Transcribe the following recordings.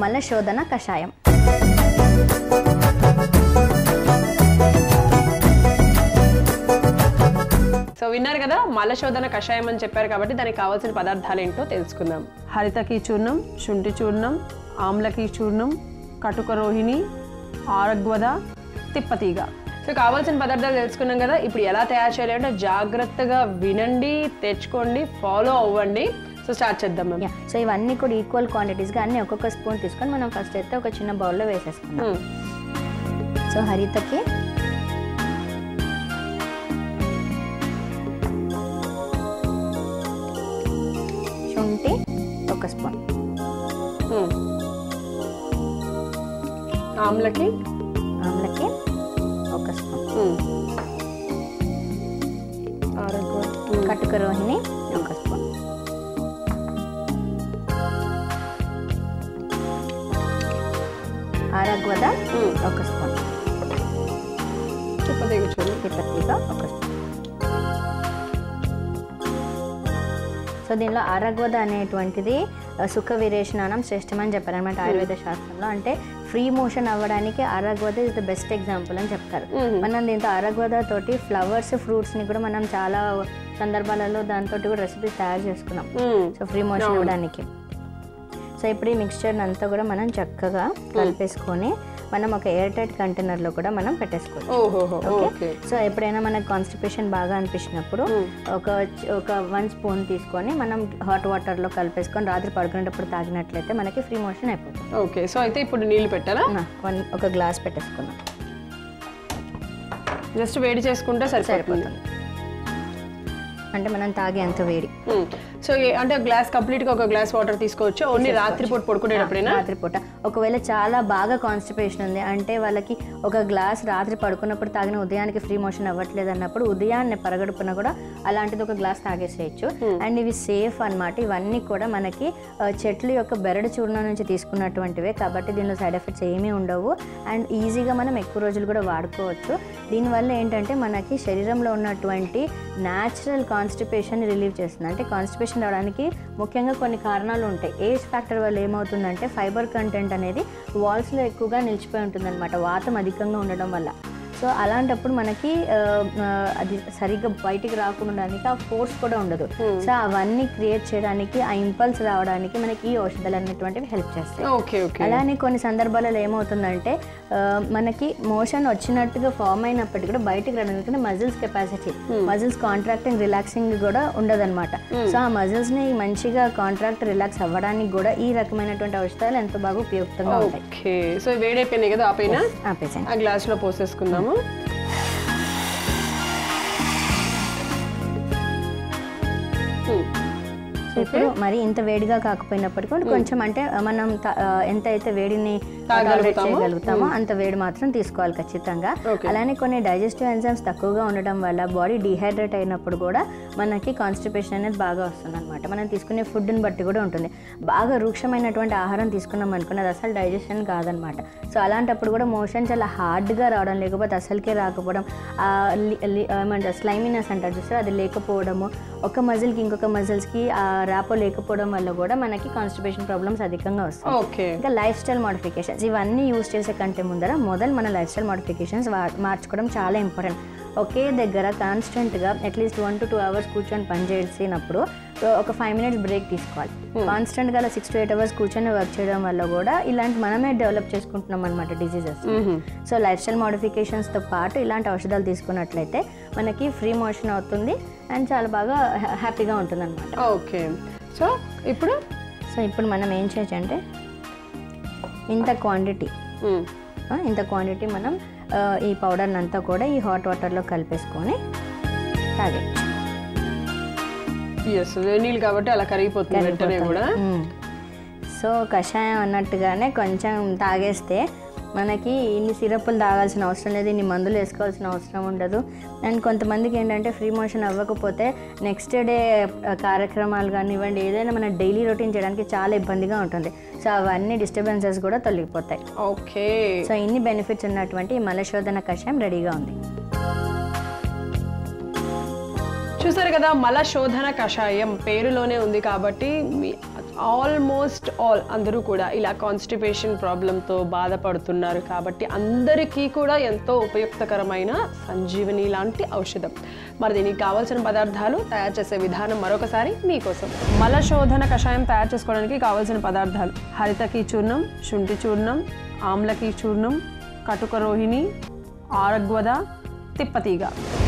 మలశోధన కషాయం. సో విన్నారు కదా, మలశోధన కషాయం అని చెప్పారు కాబట్టి దానికి కావాల్సిన పదార్థాలు ఏంటో తెలుసుకుందాం. హరితకి చూర్ణం, శుంఠి చూర్ణం, ఆమ్లకి చూర్ణం, కటుక రోహిణి, ఆరగ్వద, తిప్పతీగ. సో కావాల్సిన పదార్థాలు తెలుసుకున్నాం కదా. ఇప్పుడు ఎలా తయారు చేయాలి అంటే జాగ్రత్తగా వినండి, తెచ్చుకోండి, ఫాలో అవ్వండి. సో స్టార్ట్ చేద్దాం మేము. సో ఇవన్నీ కూడా ఈక్వల్ క్వాంటిటీస్గా అన్ని ఒక్కొక్క స్పూన్ తీసుకొని మనం ఫస్ట్ అయితే ఒక చిన్న బౌల్లో వేసేసుకున్నాం. సో హరితకి శుంఠి ఒక స్పూన్, ఆమ్లకి ఒక స్పూన్, కటుక రోహిణి ఒక స్పూన్, ఆరగ్వద ఒక స్పూన్, తిప్పతీగ ఒక స్పూన్. సో దీనిలో ఆరగ్వద అనేటువంటిది సుఖ విరేచనానం శ్రేష్టం అని చెప్పారనమాట ఆయుర్వేద శాస్త్రంలో. అంటే ఫ్రీ మోషన్ అవ్వడానికి ఆరగ్వద ఇస్ ద బెస్ట్ ఎగ్జాంపుల్ అని చెప్తారు. మనం దీంతో ఆరగ్వద తోటి ఫ్లవర్స్, ఫ్రూట్స్ని కూడా మనం చాలా సందర్భాలలో దాంతో కూడా రెసిపీస్ తయారు చేసుకున్నాం. సో ఫ్రీ మోషన్ అవ్వడానికి. సో ఇప్పుడు ఈ మిక్స్చర్ని అంతా కూడా మనం చక్కగా కలిపేసుకొని మనం ఒక ఎయిర్ టైట్ కంటైనర్లో కూడా మనం పెట్టేసుకోవచ్చు. ఓకే. సో ఎప్పుడైనా మనకు కాన్స్టిపేషన్ బాగా అనిపించినప్పుడు ఒక 1 స్పూన్ తీసుకొని మనం హాట్ వాటర్లో కలిపేసుకొని రాత్రి పడుకునేటప్పుడు తాగినట్లయితే మనకి ఫ్రీ మోషన్ అయిపోతుంది. ఓకే. సో అయితే ఇప్పుడు నీళ్ళు పెట్టాలా? ఒక గ్లాస్ పెట్టేసుకున్నాం. జస్ట్ వేడి చేసుకుంటే సరిపోతుంది. అంటే మనం తాగే అంత వేడి. సో అంటే గ్లాస్ కంప్లీట్గా ఒక గ్లాస్ వాటర్ తీసుకోవచ్చు. ఓన్లీ రాత్రిపూట పడుకునేటప్పుడైనా? రాత్రిపూట. ఒకవేళ చాలా బాగా కాన్స్టిపేషన్ ఉంది అంటే వాళ్ళకి ఒక గ్లాస్ రాత్రి పడుకున్నప్పుడు తాగిన ఉదయానికి ఫ్రీ మోషన్ అవ్వట్లేదు అన్నప్పుడు ఉదయాన్నే పరగడుపున కూడా అలాంటిది ఒక గ్లాస్ తాగేసేయచ్చు. అండ్ ఇవి సేఫ్ అన్నమాట. ఇవన్నీ కూడా మనకి చెట్ల యొక్క బెరడు చూర్ణం నుంచి తీసుకున్నటువంటివే కాబట్టి దీనిలో సైడ్ ఎఫెక్ట్స్ ఏమీ ఉండవు. అండ్ ఈజీగా మనం ఎక్కువ రోజులు కూడా వాడుకోవచ్చు. దీనివల్ల ఏంటంటే మనకి శరీరంలో ఉన్నటువంటి న్యాచురల్ కాన్స్టిపేషన్ రిలీవ్ చేస్తుంది. అంటే కాన్స్టిపేషన్ రావడానికి ముఖ్యంగా కొన్ని కారణాలు ఉంటాయి. ఏజ్ ఫ్యాక్టర్ వల్ల ఏమవుతుందంటే ఫైబర్ కంటెంట్ అనేది వాల్స్లో ఎక్కువగా నిలిచిపోయి ఉంటుందన్నమాట, వాతం అధికంగా ఉండడం వల్ల. సో అలాంటప్పుడు మనకి అది సరిగ్గా బయటికి రాకుండా ఆ ఫోర్స్ కూడా ఉండదు. సో అవన్నీ క్రియేట్ చేయడానికి, ఆ ఇంపల్స్ రావడానికి మనకి ఈ ఔషధాలు అనేటువంటివి హెల్ప్ చేస్తాయి. అలానే కొన్ని సందర్భాలలో ఏమవుతుందంటే మనకి మోషన్ వచ్చినట్టుగా ఫామ్ అయినప్పటికీ కూడా బయటికి రావడానికి muscles capacity, muscles contracting relaxing కూడా ఉండదన్నమాట. సో ఆ మజిల్స్ ని మంచిగా కాంట్రాక్ట్ రిలాక్స్ అవ్వడానికి కూడా ఈ రకమైనటువంటి ఔషధాలు ఎంతో బాగా ఉపయుక్తంగా ఉంటాయి. సో వేడైపోయినాయి కదా, ఆపేసాను. ఆ గ్లాస్ లో పోసేసుకుందాము. ఇప్పుడు మరి ఇంత వేడిగా కాకపోయినప్పటికీ కొంచెం అంటే మనం ఎంత అయితే వేడిని చేయగలుగుతామో అంత వేడి మాత్రం తీసుకోవాలి ఖచ్చితంగా. అలానే కొన్ని డైజెస్టివ్ ఎంజైమ్స్ తక్కువగా ఉండడం వల్ల బాడీ డిహైడ్రేట్ అయినప్పుడు కూడా మనకి కాన్స్టిపేషన్ అనేది బాగా వస్తుంది అనమాట. మనం తీసుకునే ఫుడ్ని బట్టి కూడా ఉంటుంది. బాగా రూక్షమైనటువంటి ఆహారం తీసుకున్నాం అనుకుని అది అసలు డైజెషన్ కాదనమాట. సో అలాంటప్పుడు కూడా మోషన్ చాలా హార్డ్గా రావడం, లేకపోతే అసలుకే రాకపోవడం, ఏమంటారు స్లైమినెస్ అంటారు చూస్తారు, అది లేకపోవడము, ఒక మజిల్కి ఇంకొక మజిల్స్కి ర్యాపో లేకపోవడం వల్ల కూడా మనకి కాన్స్టిపేషన్ ప్రాబ్లమ్స్ అధికంగా వస్తాయి. ఇంకా లైఫ్ స్టైల్ మోడిఫికేషన్స్ ఇవన్నీ యూజ్ చేసే కంటే ముందర మన లైఫ్ స్టైల్ మోడిఫికేషన్స్ మార్చుకోవడం చాలా ఇంపార్టెంట్. ఒకే దగ్గర కాన్స్టెంట్గా అట్లీస్ట్ 1 to 2 hours కూర్చొని పని చేసినప్పుడు ఒక 5 minutes బ్రేక్ తీసుకోవాలి. కాన్స్టెంట్గా అలా 6 to 8 hours కూర్చొని వర్క్ చేయడం వల్ల కూడా ఇలాంటి మనమే డెవలప్ చేసుకుంటున్నాం అనమాట డిసీజెస్. సో లైఫ్ స్టైల్ మోడిఫికేషన్స్తో పాటు ఇలాంటి ఔషధాలు తీసుకున్నట్లయితే మనకి ఫ్రీ మోషన్ అవుతుంది అండ్ చాలా బాగా హ్యాపీగా ఉంటుంది అనమాట. ఓకే. సో ఇప్పుడు మనం ఏం చేయొచ్చు అంటే ఇంత క్వాంటిటీ మనం ఈ పౌడర్ని అంతా కూడా ఈ హాట్ వాటర్లో కలిపేసుకొని తాగేయచ్చు. నీళ్ళు కాబట్టి అలా కరిగిపోతుంది కూడా. సో కషాయం అన్నట్టుగానే కొంచెం తాగేస్తే మనకి ఇన్ని సిరప్లు తాగాల్సిన అవసరం లేదు, ఇన్ని మందులు వేసుకోవాల్సిన అవసరం ఉండదు. అండ్ కొంతమందికి ఏంటంటే ఫ్రీ మోషన్ అవ్వకపోతే నెక్స్ట్ డే కార్యక్రమాలు కానివ్వండి ఏదైనా మన డైలీ రొటీన్ చేయడానికి చాలా ఇబ్బందిగా ఉంటుంది. సో అవన్నీ డిస్టర్బెన్సెస్ కూడా తొలగిపోతాయి. ఓకే. సో ఇన్ని బెనిఫిట్స్ ఉన్నటువంటి ఈ మలశోధన కషాయం రెడీగా ఉంది. చూసారు కదా, మలశోధన కషాయం పేరులోనే ఉంది కాబట్టి ఆల్మోస్ట్ ఆల్ అందరూ కూడా ఇలా కాన్స్టిపేషన్ ప్రాబ్లంతో బాధపడుతున్నారు కాబట్టి అందరికీ కూడా ఎంతో ఉపయుక్తకరమైన సంజీవని లాంటి ఔషధం. మరి దీనికి కావాల్సిన పదార్థాలు, తయారు చేసే విధానం మరొకసారి మీకోసం. మలశోధన కషాయం తయారు చేసుకోవడానికి కావాల్సిన పదార్థాలు: హరితకి చూర్ణం, శుంఠి చూర్ణం, ఆమ్లకి చూర్ణం, కటుక రోహిణి, ఆరగ్వద, తిప్పతీగ.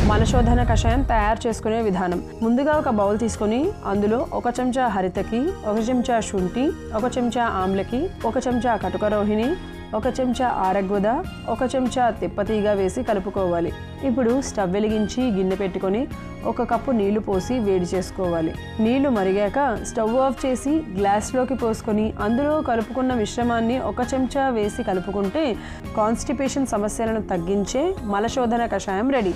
మలశోధన కషాయం తయారు చేసుకునే విధానం: ముందుగా ఒక బౌల్ తీసుకొని అందులో 1 చెంచా హరితకి, 1 చెంచా శుంఠి, 1 చెంచా ఆమ్లకి, 1 చెంచా కటుక రోహిణి, 1 చెంచా ఆరగ్వద, 1 చెంచా తిప్పతీగ వేసి కలుపుకోవాలి. ఇప్పుడు స్టవ్ వెలిగించి గిన్నె పెట్టుకొని 1 కప్పు నీళ్లు పోసి వేడి చేసుకోవాలి. నీళ్లు మరిగాక స్టవ్ ఆఫ్ చేసి గ్లాస్లోకి పోసుకొని అందులో కలుపుకున్న మిశ్రమాన్ని 1 చెంచా వేసి కలుపుకుంటే కాన్స్టిపేషన్ సమస్యలను తగ్గించే మలశోధన కషాయం రెడీ.